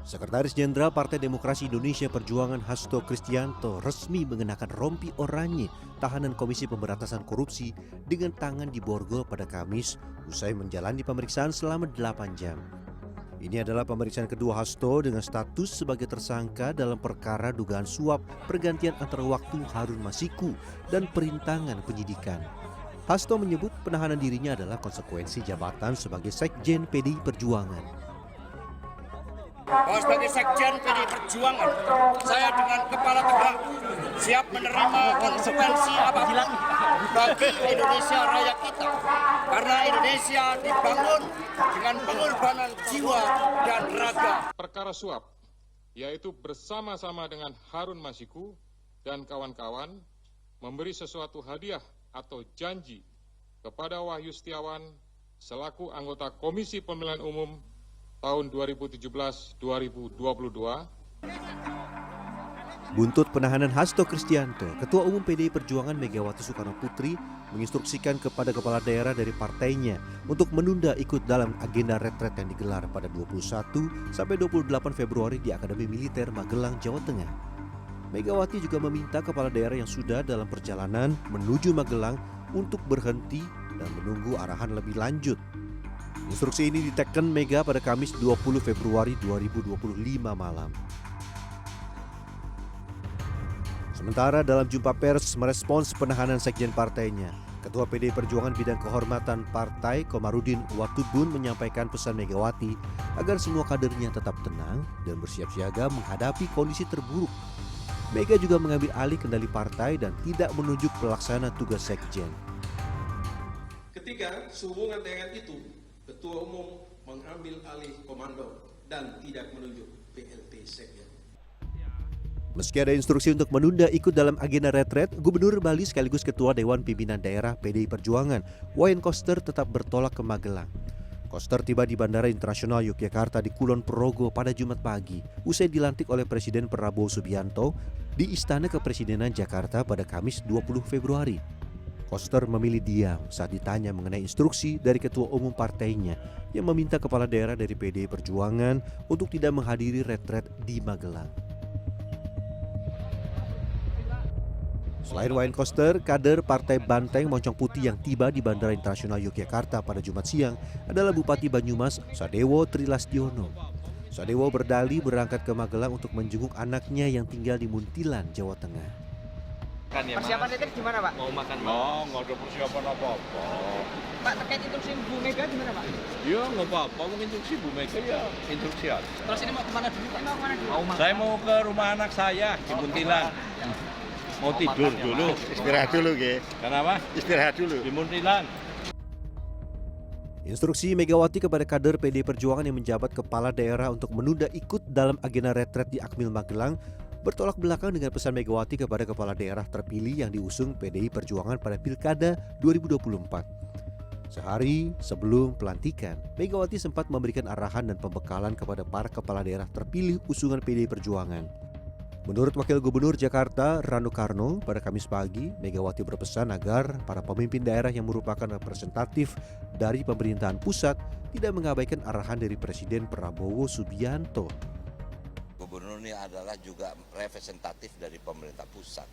Sekretaris Jenderal Partai Demokrasi Indonesia Perjuangan Hasto Kristianto resmi mengenakan rompi oranye tahanan Komisi Pemberantasan Korupsi dengan tangan di borgol pada Kamis usai menjalani pemeriksaan selama 8 jam. Ini adalah pemeriksaan kedua Hasto dengan status sebagai tersangka dalam perkara dugaan suap pergantian antara waktu Harun Masiku dan perintangan penyidikan. Hasto menyebut penahanan dirinya adalah konsekuensi jabatan sebagai Sekjen PDI Perjuangan. Bahwa sebagai Sekjen PDI Perjuangan, saya dengan kepala tegak siap menerima konsekuensi apabila bagi Indonesia raya kita. Karena Indonesia dibangun dengan pengorbanan jiwa dan raga. Perkara suap, yaitu bersama-sama dengan Harun Masiku dan kawan-kawan memberi sesuatu hadiah atau janji kepada Wahyu Setiawan selaku anggota Komisi Pemilihan Umum tahun 2017-2022. Buntut penahanan Hasto Kristianto, Ketua Umum PDI Perjuangan Megawati Soekarno Putri menginstruksikan kepada kepala daerah dari partainya untuk menunda ikut dalam agenda retret yang digelar pada 21 sampai 28 Februari di Akademi Militer Magelang, Jawa Tengah. Megawati juga meminta kepala daerah yang sudah dalam perjalanan menuju Magelang untuk berhenti dan menunggu arahan lebih lanjut. Instruksi ini diteken Mega pada Kamis 20 Februari 2025 malam. Sementara dalam jumpa pers merespons penahanan sekjen partainya, Ketua PDI Perjuangan Bidang Kehormatan Partai Komarudin Watubun menyampaikan pesan Megawati agar semua kadernya tetap tenang dan bersiap siaga menghadapi kondisi terburuk. Mega juga mengambil alih kendali partai dan tidak menunjuk pelaksana tugas sekjen. Ketiga, sehubungan dengan itu, Ketua Umum mengambil alih komando dan tidak menunjuk PLT Sekjen. Meski ada instruksi untuk menunda ikut dalam agenda retret, Gubernur Bali sekaligus Ketua Dewan Pimpinan Daerah PDI Perjuangan, Wayan Koster tetap bertolak ke Magelang. Koster tiba di Bandara Internasional Yogyakarta di Kulon Progo pada Jumat pagi, usai dilantik oleh Presiden Prabowo Subianto di Istana Kepresidenan Jakarta pada Kamis 20 Februari. Koster memilih diam saat ditanya mengenai instruksi dari Ketua Umum partainya yang meminta kepala daerah dari PDI Perjuangan untuk tidak menghadiri retret di Magelang. Selain Wayan Koster, kader Partai Banteng Moncong Putih yang tiba di Bandara Internasional Yogyakarta pada Jumat siang adalah Bupati Banyumas Sadewo Trilastiono. Sadewo berdalih berangkat ke Magelang untuk menjenguk anaknya yang tinggal di Muntilan, Jawa Tengah. Ya, persiapan retret gimana, Pak? Mau makan, Pak? Oh, nggak ada persiapan apa-apa. Pak, terkait instruksi Bu Mega gimana, Pak? Ya, nggak apa-apa. Mungkin instruksi Bu Mega ya instruksi aja. Terus ini mau kemana dulu, Pak? Mau kemana dulu? Saya mau ke rumah anak saya di Muntilan. Mau tidur dulu. Istirahat dulu, Ge. Kenapa? Istirahat dulu. Di Muntilan. Instruksi Megawati kepada kader PDI Perjuangan yang menjabat kepala daerah untuk menunda ikut dalam agenda retret di Akmil Magelang bertolak belakang dengan pesan Megawati kepada kepala daerah terpilih yang diusung PDI Perjuangan pada Pilkada 2024. Sehari sebelum pelantikan, Megawati sempat memberikan arahan dan pembekalan kepada para kepala daerah terpilih usungan PDI Perjuangan. Menurut Wakil Gubernur Jakarta Rano Karno, pada Kamis pagi, Megawati berpesan agar para pemimpin daerah yang merupakan representatif dari pemerintahan pusat tidak mengabaikan arahan dari Presiden Prabowo Subianto. Gubernur ini adalah juga representatif dari pemerintah pusat.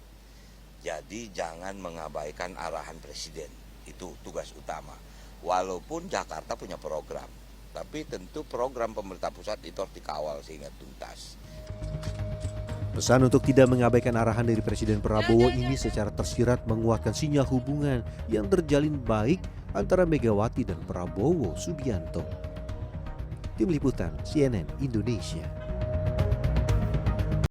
Jadi jangan mengabaikan arahan presiden. Itu tugas utama. Walaupun Jakarta punya program, tapi tentu program pemerintah pusat itu harus dikawal sehingga tuntas. Pesan untuk tidak mengabaikan arahan dari Presiden Prabowo ini secara tersirat menguatkan sinyal hubungan yang terjalin baik antara Megawati dan Prabowo Subianto. Tim Liputan CNN Indonesia.